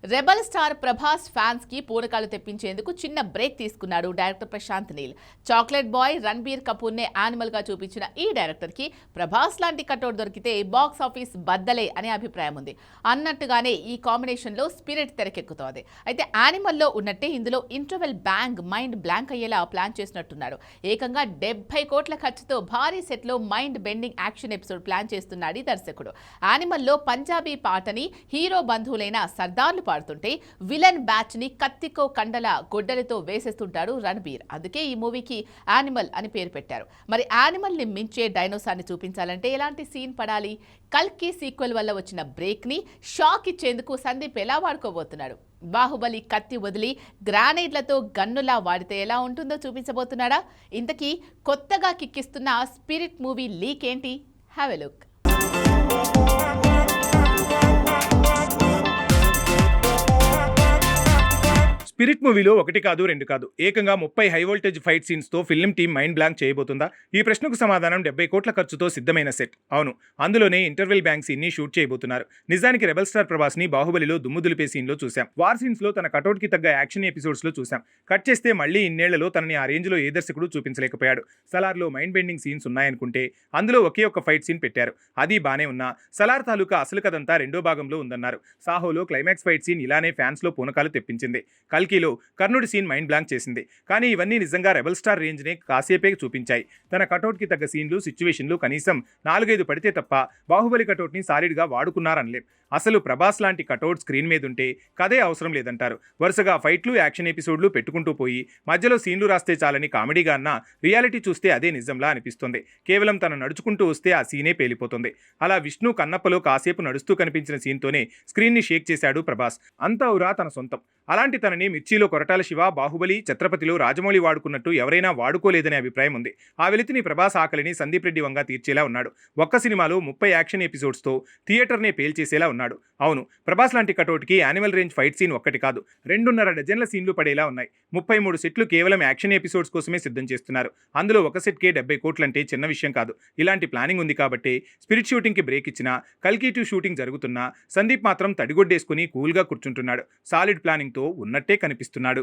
Rebel star Prabhas fans కి పూనకాలు తెప్పించేందుకు చిన్న break తీసుకున్నాడు director Prashanth Neel. Chocolate boy Ranbir Kapoor నే యానిమల్ గా చూపించిన ఈ డైరెక్టర్ కి ప్రభాస్ లాంటి కటౌట్ దొరికితే బాక్స్ ఆఫీస్ బద్దలే అనే అభిప్రాయం ఉంది. అన్నట్టుగానే ఈ కాంబినేషన్ లో స్పిరిట్ తెరకెక్కుతోంది. అయితే యానిమల్ లో ఉన్నట్టే ఇందులో ఇంటర్వెల్ బ్యాంగ్ మైండ్ బ్లాంక్ అయ్యేలా ప్లాన్ చేసినట్టున్నాడు. ఏకంగా 70 కోట్ల ఖర్చుతో భారీ సెట్ లో mind bending action episode plan చేస్తున్నాడు ఈ దర్శకుడు. యానిమల్ లో పంజాబీ పాటని హీరో బంధువులైన సర్దార్లు పాడుతుంటే విలన్ బ్యాచ్ ని కత్తికో కండల గొడ్డలితో వేసేస్తుంటాడు రణబీర్. అందుకే ఈ మూవీకి యానిమల్ అని పేరు పెట్టారు. మరి యానిమల్ ని మించే డైనోసార్ ని చూపించాలంటే ఎలాంటి సీన్ పడాలి? కల్కి సీక్వెల్ వల్ల వచ్చిన బ్రేక్ ని షాక్ ఇచ్చేందుకు సందీప్ ఎలా వాడుకోబోతున్నాడు? బాహుబలి కత్తి వదిలి గ్రానైడ్లతో గన్నులా వాడితే ఎలా ఉంటుందో చూపించబోతున్నాడా? ఇంతకీ కొత్తగా కిక్కిస్తున్న స్పిరిట్ మూవీ లీక్ ఏంటి? Have a look. స్పిరిట్ మూవీలో ఒకటి కాదు రెండు కాదు ఏకంగా 30 హై వోల్టేజ్ ఫైట్ సీన్స్ తో ఫిల్మ్ టీం మైండ్ బ్లాంక్ చేయబోతుందా? ఈ ప్రశ్నకు సమాధానం 70 కోట్ల ఖర్చుతో సిద్ధమైన సెట్. అవును, అందులోనే ఇంటర్వెల్ బ్యాంక్ సీన్ ని షూట్ చేయబోతున్నారు. నిజానికి రెబల్ స్టార్ ప్రభాస్ ని బాహుబలిలో దుమ్ము దులిపే సీన్ లో చూసాం. వార్ సీన్స్ లో తన కటౌట్ కి తగ్గ యాక్షన్ ఎపిసోడ్స్ లో చూసాం. కట్ చేస్తే మళ్ళీ ఇన్నేళ్లలో తనని ఆ రేంజ్ లో ఏ దర్శకుడు చూపించలేకపోయాడు. సలార్ లో మైండ్ బెండింగ్ సీన్స్ ఉన్నాయనుకుంటే అందులో ఒకే ఒక్క ఫైట్ సీన్ పెట్టారు. అది బానే ఉన్నా సలార్ తాలూకా అసలు కథంతా రెండో భాగంలో ఉందన్నారు. సాహోలో క్లైమాక్స్ ఫైట్ సీన్ ఇలానే ఫ్యాన్స్ లో పూనకాలు తెప్పించింది. కల్కిలో కర్ణుడి సీన్ మైండ్ బ్లాంక్ చేసింది. కానీ ఇవన్నీ నిజంగా రెబల్ స్టార్ రేంజ్ నే కాసేపే చూపించాయి. తన కటౌట్ కి తగ్గ సీన్లు సిచ్యువేషన్లు కనీసం 4-5 పడితే తప్ప బాహుబలి కటౌట్ ని సాలిడ్ గా వాడుకున్నారనలేం. అసలు ప్రభాస్ లాంటి కటౌట్ స్క్రీన్ మీద ఉంటే కథే అవసరం లేదంటారు. వరుసగా ఫైట్లు యాక్షన్ ఎపిసోడ్లు పెట్టుకుంటూ పోయి మధ్యలో సీన్లు రాస్తే చాలని కామెడీగా అన్నా రియాలిటీ చూస్తే అదే నిజంలా అనిపిస్తుంది. కేవలం తను నడుచుకుంటూ వస్తే ఆ సీనే పేలిపోతుంది. అలా విష్ణు కన్నప్పలో కాసేపు నడుస్తూ కనిపించిన సీన్తోనే స్క్రీన్ ని షేక్ చేశాడు ప్రభాస్. అంతా ఉరా తన సొంతం. అలాంటి తనని మిర్చిలో కొరటాల శివ, బాహుబలి, ఛత్రపతిలో రాజమౌళి వాడుకున్నట్టు ఎవరైనా వాడుకోలేదనే అభిప్రాయం ఉంది. ఆ వెలితిని ప్రభాస్ ఆకలిని సందీప్ రెడ్డి వంగా తీర్చేలా ఉన్నాడు. ఒక్క సినిమాలో 30 యాక్షన్ ఎపిసోడ్స్ తో థియేటర్నే పేల్చేసేలా ఉన్నాడు. అవును, ప్రభాస్ లాంటి కటౌట్కి యానిమల్ రేంజ్ ఫైట్ సీన్ ఒక్కటి కాదు, 2.5 డజన్ల సీన్లు పడేలా ఉన్నాయి. 33 సెట్లు కేవలం యాక్షన్ ఎపిసోడ్స్ కోసమే సిద్ధం చేస్తున్నారు. అందులో ఒక సెట్కే 70 కోట్లంటే చిన్న విషయం కాదు. ఇలాంటి ప్లానింగ్ ఉంది కాబట్టి స్పిరిట్ షూటింగ్ కి బ్రేక్ ఇచ్చినా, కల్కి 2 షూటింగ్ జరుగుతున్నా సందీప్ మాత్రం తడిగొడ్డేసుకుని కూల్గా కూర్చుంటున్నాడు. సాలిడ్ ప్లానింగ్ తో ఉన్నట్టే కనిపిస్తున్నాడు.